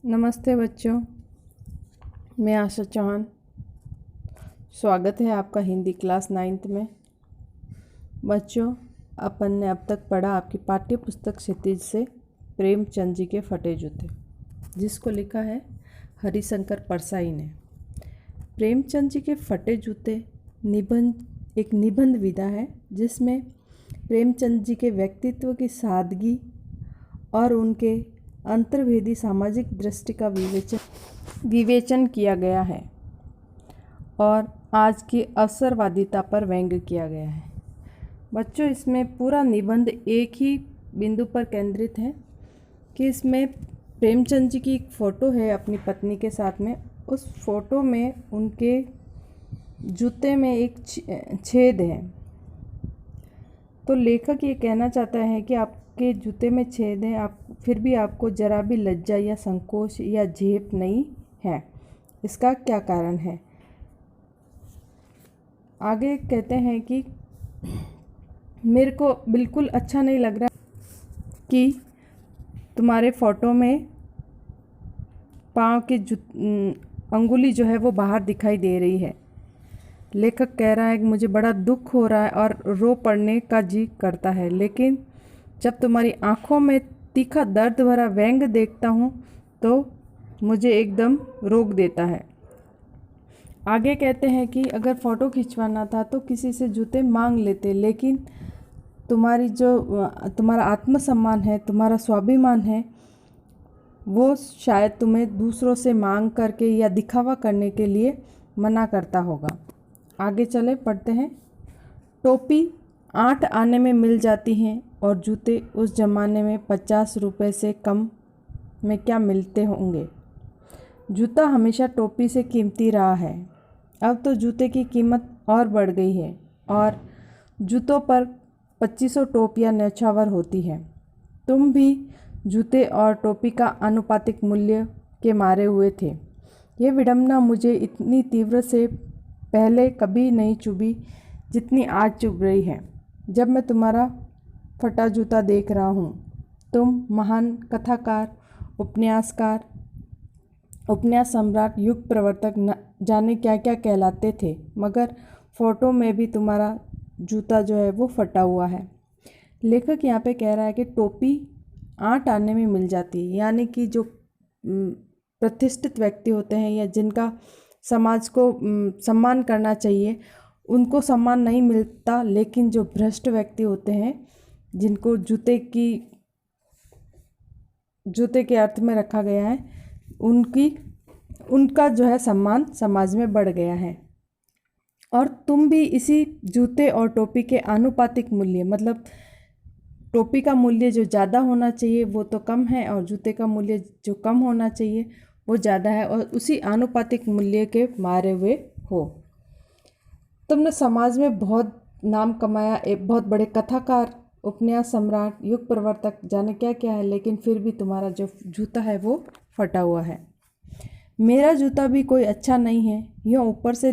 नमस्ते बच्चों, मैं आशा चौहान। स्वागत है आपका हिंदी क्लास 9th में। बच्चों, अपन ने अब तक पढ़ा आपकी पाठ्य पुस्तक क्षितिज से प्रेमचंद जी के फटे जूते, जिसको लिखा है हरिशंकर परसाई ने। प्रेमचंद जी के फटे जूते एक निबंध विधा है जिसमें प्रेमचंद जी के व्यक्तित्व की सादगी और उनके अंतर्वेदी सामाजिक दृष्टि का विवेचन किया गया है और आज की अवसरवादिता पर व्यंग्य किया गया है। बच्चों, इसमें पूरा निबंध एक ही बिंदु पर केंद्रित है कि इसमें प्रेमचंद जी की एक फ़ोटो है अपनी पत्नी के साथ में। उस फोटो में उनके जूते में एक छेद है। तो लेखक ये कहना चाहता है कि आपके जूते में छेद है, आप फिर भी आपको जरा भी लज्जा या संकोच या झेप नहीं है। इसका क्या कारण है? आगे कहते हैं कि मेरे को बिल्कुल अच्छा नहीं लग रहा कि तुम्हारे फ़ोटो में पाँव की अंगुली जो है वो बाहर दिखाई दे रही है। लेखक कह रहा है कि मुझे बड़ा दुख हो रहा है और रो पड़ने का जी करता है, लेकिन जब तुम्हारी आंखों में तीखा दर्द भरा व्यंग देखता हूँ तो मुझे एकदम रोक देता है। आगे कहते हैं कि अगर फ़ोटो खिंचवाना था तो किसी से जूते मांग लेते, लेकिन तुम्हारा आत्मसम्मान है, तुम्हारा स्वाभिमान है, वो शायद तुम्हें दूसरों से मांग करके या दिखावा करने के लिए मना करता होगा। आगे चले पढ़ते हैं। टोपी 8 आने में मिल जाती हैं और जूते उस ज़माने में 50 रुपये से कम में क्या मिलते होंगे। जूता हमेशा टोपी से कीमती रहा है। अब तो जूते की कीमत और बढ़ गई है और जूतों पर 2500 टोपियाँ न्यौछावर होती हैं। तुम भी जूते और टोपी का आनुपातिक मूल्य के मारे हुए थे। ये विडंबना मुझे इतनी तीव्र से पहले कभी नहीं चुभी जितनी आज चुभ रही है जब मैं तुम्हारा फटा जूता देख रहा हूँ। तुम महान कथाकार, उपन्यासकार, उपन्यास सम्राट, युग प्रवर्तक, न जाने क्या क्या कहलाते थे, मगर फ़ोटो में भी तुम्हारा जूता जो है वो फटा हुआ है। लेखक यहाँ पे कह रहा है कि टोपी 8 आने में मिल जाती है, यानी कि जो प्रतिष्ठित व्यक्ति होते हैं या जिनका समाज को सम्मान करना चाहिए उनको सम्मान नहीं मिलता, लेकिन जो भ्रष्ट व्यक्ति होते हैं जिनको जूते के अर्थ में रखा गया है उनका जो है सम्मान समाज में बढ़ गया है। और तुम भी इसी जूते और टोपी के आनुपातिक मूल्य, मतलब टोपी का मूल्य जो ज़्यादा होना चाहिए वो तो कम है और जूते का मूल्य जो कम होना चाहिए वो ज़्यादा है, और उसी आनुपातिक मूल्य के मारे हुए हो। तुमने समाज में बहुत नाम कमाया, एक बहुत बड़े कथाकार, उपन्यास सम्राट, युग प्रवर्तक, जाने क्या क्या है, लेकिन फिर भी तुम्हारा जो जूता है वो फटा हुआ है। मेरा जूता भी कोई अच्छा नहीं है। यूँ ऊपर से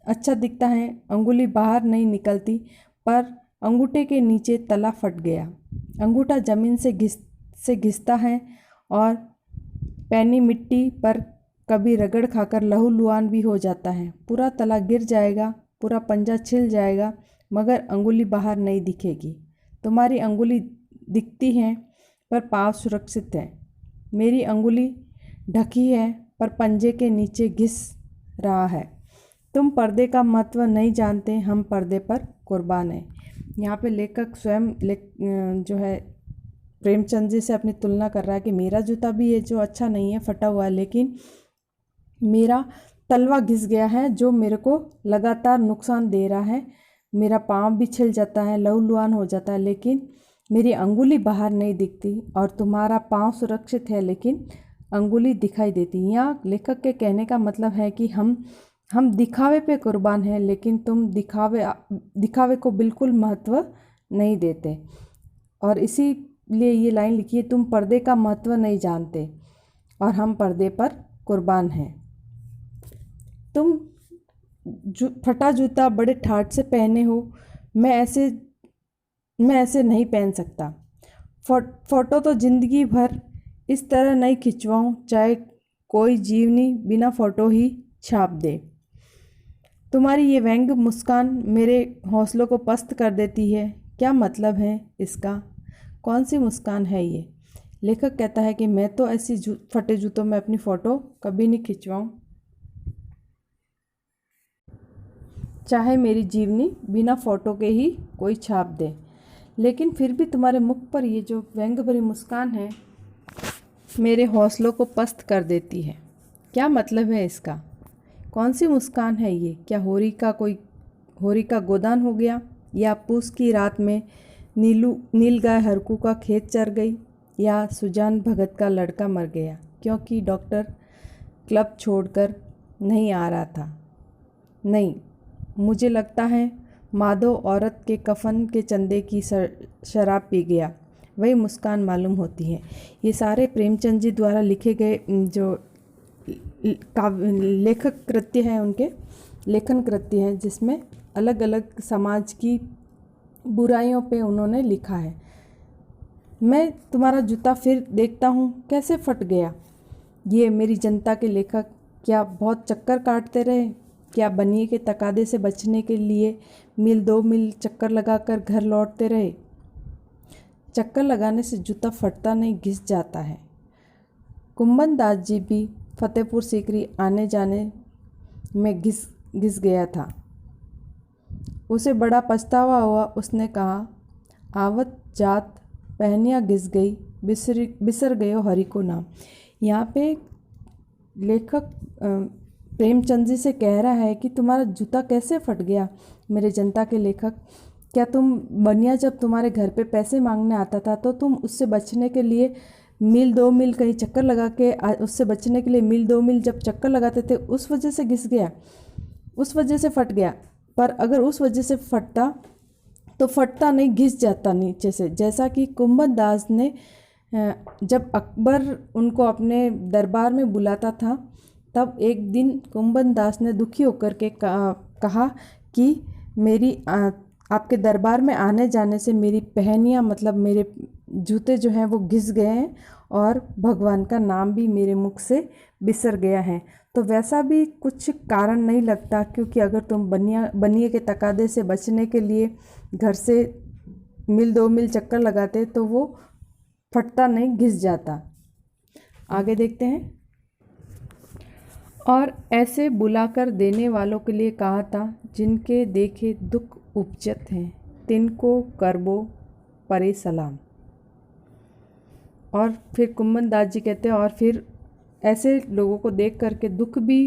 अच्छा दिखता है, अंगुली बाहर नहीं निकलती, पर अंगूठे के नीचे तला फट गया। अंगूठा ज़मीन से घिसता है और पैनी मिट्टी पर कभी रगड़ खाकर लहूलुहान भी हो जाता है। पूरा तला गिर जाएगा, पूरा पंजा छिल जाएगा, मगर अंगुली बाहर नहीं दिखेगी। तुम्हारी अंगुली दिखती है पर पाँव सुरक्षित है। मेरी अंगुली ढकी है पर पंजे के नीचे घिस रहा है। तुम पर्दे का महत्व नहीं जानते, हम पर्दे पर कुर्बान हैं। यहाँ पे लेखक स्वयं जो है प्रेमचंद जी से अपनी तुलना कर रहा है कि मेरा जूता भी ये जो अच्छा नहीं है, फटा हुआ है, लेकिन मेरा तलवा घिस गया है जो मेरे को लगातार नुकसान दे रहा है। मेरा पाँव भी छिल जाता है, लहूलुहान हो जाता है, लेकिन मेरी अंगुली बाहर नहीं दिखती। और तुम्हारा पाँव सुरक्षित है लेकिन अंगुली दिखाई देती। यहाँ लेखक के कहने का मतलब है कि हम दिखावे पे कुर्बान हैं, लेकिन तुम दिखावे को बिल्कुल महत्व नहीं देते। और इसीलिए ये लाइन लिखी है, तुम पर्दे का महत्व नहीं जानते और हम पर्दे पर कुर्बान हैं। तुम फटा जूता बड़े ठाट से पहने हो, मैं ऐसे नहीं पहन सकता। फ़ोटो तो ज़िंदगी भर इस तरह नहीं खिंचवाऊं, चाहे कोई जीवनी बिना फ़ोटो ही छाप दे। तुम्हारी ये व्यंग मुस्कान मेरे हौसलों को पस्त कर देती है। क्या मतलब है इसका? कौन सी मुस्कान है ये? लेखक कहता है कि मैं तो ऐसी फटे जूतों में अपनी फ़ोटो कभी नहीं खिंचवाऊं, चाहे मेरी जीवनी बिना फ़ोटो के ही कोई छाप दे। लेकिन फिर भी तुम्हारे मुख पर ये जो व्यंग भरी मुस्कान है मेरे हौसलों को पस्त कर देती है। क्या मतलब है इसका? कौन सी मुस्कान है ये? क्या होरी का गोदान हो गया, या पूस की रात में नील गाय हरकू का खेत चर गई, या सुजान भगत का लड़का मर गया क्योंकि डॉक्टर क्लब छोड़कर नहीं आ रहा था? नहीं, मुझे लगता है माधव औरत के कफन के चंदे की शराब पी गया, वही मुस्कान मालूम होती है। ये सारे प्रेमचंद जी द्वारा लिखे गए जो लेखक कृत्य हैं, उनके लेखन कृत्य हैं, जिसमें अलग अलग समाज की बुराइयों पे उन्होंने लिखा है। मैं तुम्हारा जूता फिर देखता हूँ कैसे फट गया। ये मेरी जनता के लेखक क्या बहुत चक्कर काटते रहे? क्या बनिए के तकादे से बचने के लिए मील 2 मील चक्कर लगाकर घर लौटते रहे? चक्कर लगाने से जूता फटता नहीं, घिस जाता है। कुंभन दास जी भी फतेहपुर सीकरी आने जाने में घिस गया था। उसे बड़ा पछतावा हुआ। उसने कहा, आवत जात पहनिया घिस गई, बिसर गयो हरि को नाम। यहाँ पे लेखक प्रेमचंद जी से कह रहा है कि तुम्हारा जूता कैसे फट गया मेरे जनता के लेखक। क्या तुम बनिया जब तुम्हारे घर पे पैसे मांगने आता था तो तुम उससे बचने के लिए मील 2 मील कहीं चक्कर लगा के उससे बचने के लिए मील 2 मील जब चक्कर लगाते थे, उस वजह से घिस गया, उस वजह से फट गया। पर अगर उस वजह से फटता तो फटता नहीं, घिस जाता नीचे से। जैसा कि कुंभन दास ने जब अकबर उनको अपने दरबार में बुलाता था, तब एक दिन कुंभन दास ने दुखी होकर के कहा कि मेरी आपके दरबार में आने जाने से मेरी पहनियाँ, मतलब मेरे जूते जो हैं वो घिस गए हैं और भगवान का नाम भी मेरे मुख से बिसर गया है। तो वैसा भी कुछ कारण नहीं लगता, क्योंकि अगर तुम बनिए के तकादे से बचने के लिए घर से मील 2 मील चक्कर लगाते तो वो फटता नहीं, घिस जाता। आगे देखते हैं। और ऐसे बुलाकर देने वालों के लिए कहा था, जिनके देखे दुख उपजत हैं तिनको करबो परे सलाम। और फिर कुंभन दास जी कहते हैं, और फिर ऐसे लोगों को देख करके दुख भी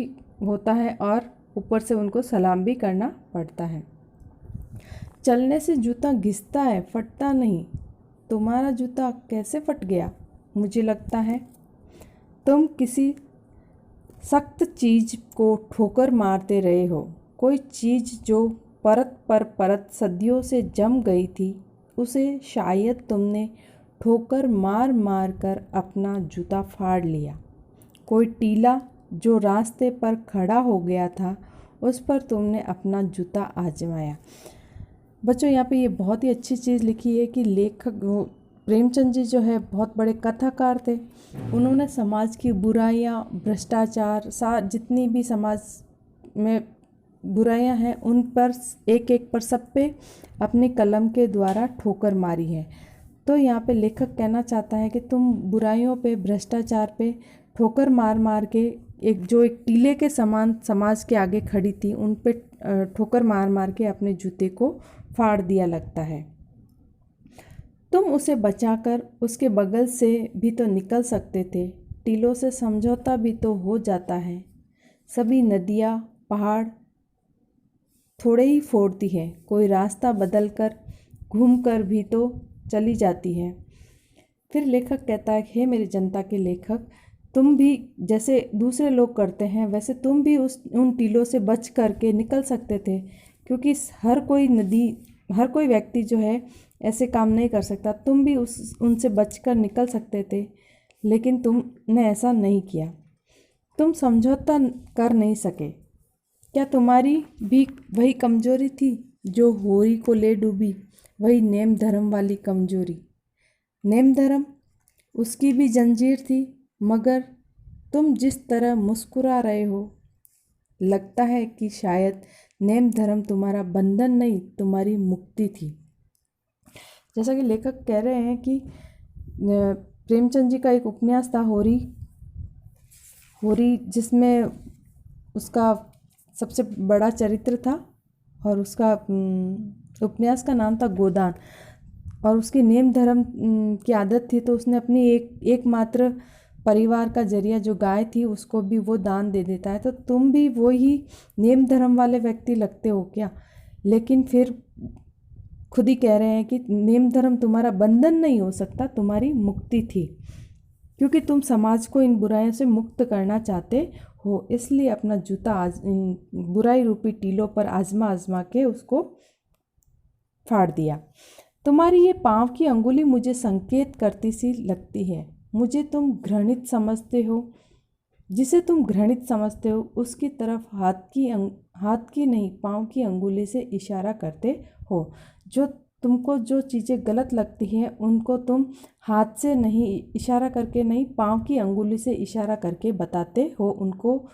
होता है और ऊपर से उनको सलाम भी करना पड़ता है। चलने से जूता घिसता है, फटता नहीं। तुम्हारा जूता कैसे फट गया? मुझे लगता है तुम किसी सख्त चीज़ को ठोकर मारते रहे हो। कोई चीज़ जो परत पर परत सदियों से जम गई थी, उसे शायद तुमने ठोकर मार मार कर अपना जूता फाड़ लिया। कोई टीला जो रास्ते पर खड़ा हो गया था, उस पर तुमने अपना जूता आजमाया। बच्चों, यहाँ पे ये बहुत ही अच्छी चीज़ लिखी है कि लेखक प्रेमचंद जी जो है बहुत बड़े कथाकार थे। उन्होंने समाज की बुराइयाँ, भ्रष्टाचार, जितनी भी समाज में बुराइयाँ हैं उन पर एक एक पर सब पे अपनी कलम के द्वारा ठोकर मारी है। तो यहाँ पे लेखक कहना चाहता है कि तुम बुराइयों पे, भ्रष्टाचार पे ठोकर मार मार के एक टीले के समान समाज के आगे खड़ी थी, उन पे ठोकर मार मार के अपने जूते को फाड़ दिया लगता है। तुम उसे बचाकर उसके बगल से भी तो निकल सकते थे। टीलों से समझौता भी तो हो जाता है। सभी नदियाँ, पहाड़ थोड़े ही फोड़ती है, कोई रास्ता बदल कर घूम कर भी तो चली जाती है। फिर लेखक कहता है, हे मेरी जनता के लेखक, तुम भी जैसे दूसरे लोग करते हैं वैसे तुम भी उन टीलों से बच करके निकल सकते थे, क्योंकि हर कोई व्यक्ति जो है ऐसे काम नहीं कर सकता। तुम भी उनसे बचकर निकल सकते थे, लेकिन तुमने ऐसा नहीं किया। तुम समझौता कर नहीं सके। क्या तुम्हारी भी वही कमजोरी थी जो होरी को ले डूबी? वही नेम धर्म वाली कमजोरी। नेम धर्म उसकी भी जंजीर थी, मगर तुम जिस तरह मुस्कुरा रहे हो, लगता है कि शायद नेम धर्म तुम्हारा बंधन नहीं, तुम्हारी मुक्ति थी। जैसा कि लेखक कह रहे हैं कि प्रेमचंद जी का एक उपन्यास था होरी, होरी जिसमें उसका सबसे बड़ा चरित्र था और उसका उपन्यास का नाम था गोदान। और उसकी नेम धर्म की आदत थी, तो उसने अपनी एकमात्र परिवार का जरिया जो गाय थी उसको भी वो दान दे देता है। तो तुम भी वो ही नेम धर्म वाले व्यक्ति लगते हो क्या? लेकिन फिर खुद ही कह रहे हैं कि नेम धर्म तुम्हारा बंधन नहीं हो सकता, तुम्हारी मुक्ति थी, क्योंकि तुम समाज को इन बुराइयों से मुक्त करना चाहते हो। इसलिए अपना जूता इन बुराई रूपी टीलों पर आजमा आजमा के उसको फाड़ दिया। तुम्हारी ये पाँव की अंगुली मुझे संकेत करती सी लगती है। मुझे तुम घृणित समझते हो, जिसे तुम घृणित समझते हो उसकी तरफ हाथ की नहीं पाँव की अंगुली से इशारा करते हो। जो तुमको जो चीज़ें गलत लगती हैं उनको तुम हाथ से नहीं इशारा करके नहीं, पाँव की अंगुली से इशारा करके बताते हो, उनको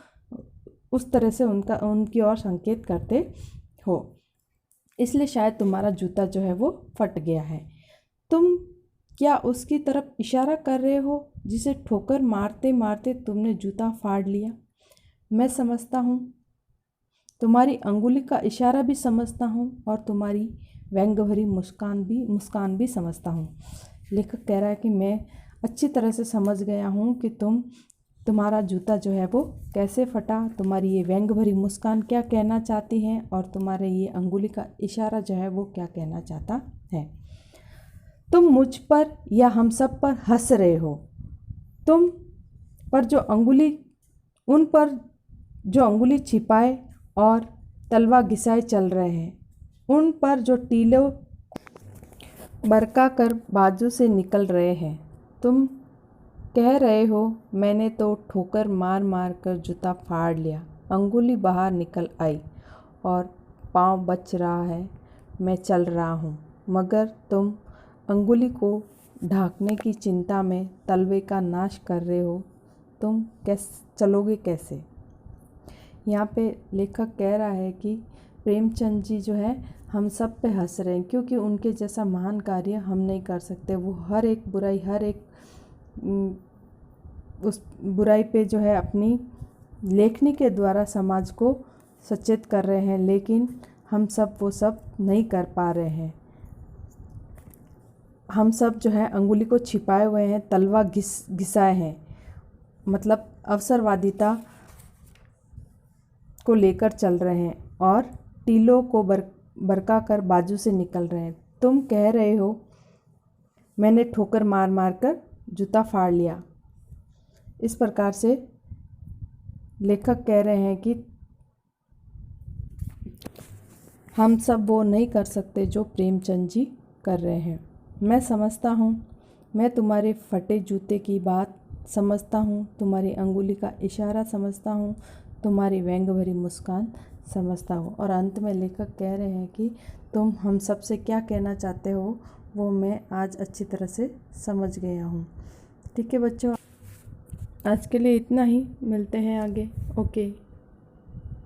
उस तरह से उनकी ओर संकेत करते हो। इसलिए शायद तुम्हारा जूता जो है वो फट गया है। तुम क्या उसकी तरफ इशारा कर रहे हो जिसे ठोकर मारते मारते तुमने जूता फाड़ लिया? मैं समझता हूँ, तुम्हारी अंगुली का इशारा भी समझता हूँ और तुम्हारी व्यंग भरी मुस्कान भी समझता हूँ। लेखक कह रहा है कि मैं अच्छी तरह से समझ गया हूँ कि तुम्हारा जूता जो है वो कैसे फटा, तुम्हारी ये व्यंग भरी मुस्कान क्या कहना चाहती है और तुम्हारे ये अंगुली का इशारा जो है वो क्या कहना चाहता है। तुम मुझ पर या हम सब पर हंस रहे हो। तुम पर जो अंगुली उन पर जो अंगुली छिपाए और तलवा घिसाए चल रहे हैं, उन पर जो टीलों बरका कर बाजू से निकल रहे हैं। तुम कह रहे हो मैंने तो ठोकर मार मार कर जूता फाड़ लिया, अंगुली बाहर निकल आई और पाँव बच रहा है, मैं चल रहा हूँ। मगर तुम अंगुली को ढांकने की चिंता में तलवे का नाश कर रहे हो। तुम चलोगे कैसे? यहाँ पे लेखक कह रहा है कि प्रेमचंद जी जो है हम सब पे हंस रहे हैं, क्योंकि उनके जैसा महान कार्य हम नहीं कर सकते। वो हर एक बुराई, हर एक उस बुराई पे जो है अपनी लेखनी के द्वारा समाज को सचेत कर रहे हैं, लेकिन हम सब वो सब नहीं कर पा रहे हैं। हम सब जो है अंगुली को छिपाए हुए हैं, तलवा घिसाए हैं, मतलब अवसरवादिता को लेकर चल रहे हैं और टीलों को बरका कर बाजू से निकल रहे हैं। तुम कह रहे हो मैंने ठोकर मार मार कर जूता फाड़ लिया। इस प्रकार से लेखक कह रहे हैं कि हम सब वो नहीं कर सकते जो प्रेमचंद जी कर रहे हैं। मैं समझता हूँ, मैं तुम्हारे फटे जूते की बात समझता हूँ, तुम्हारी अंगुली का इशारा समझता हूँ, तुम्हारी व्यंग भरी मुस्कान समझता हूँ। और अंत में लेखक कह रहे हैं कि तुम हम सब से क्या कहना चाहते हो वो मैं आज अच्छी तरह से समझ गया हूँ। ठीक है बच्चों, आज के लिए इतना ही, मिलते हैं आगे। ओके।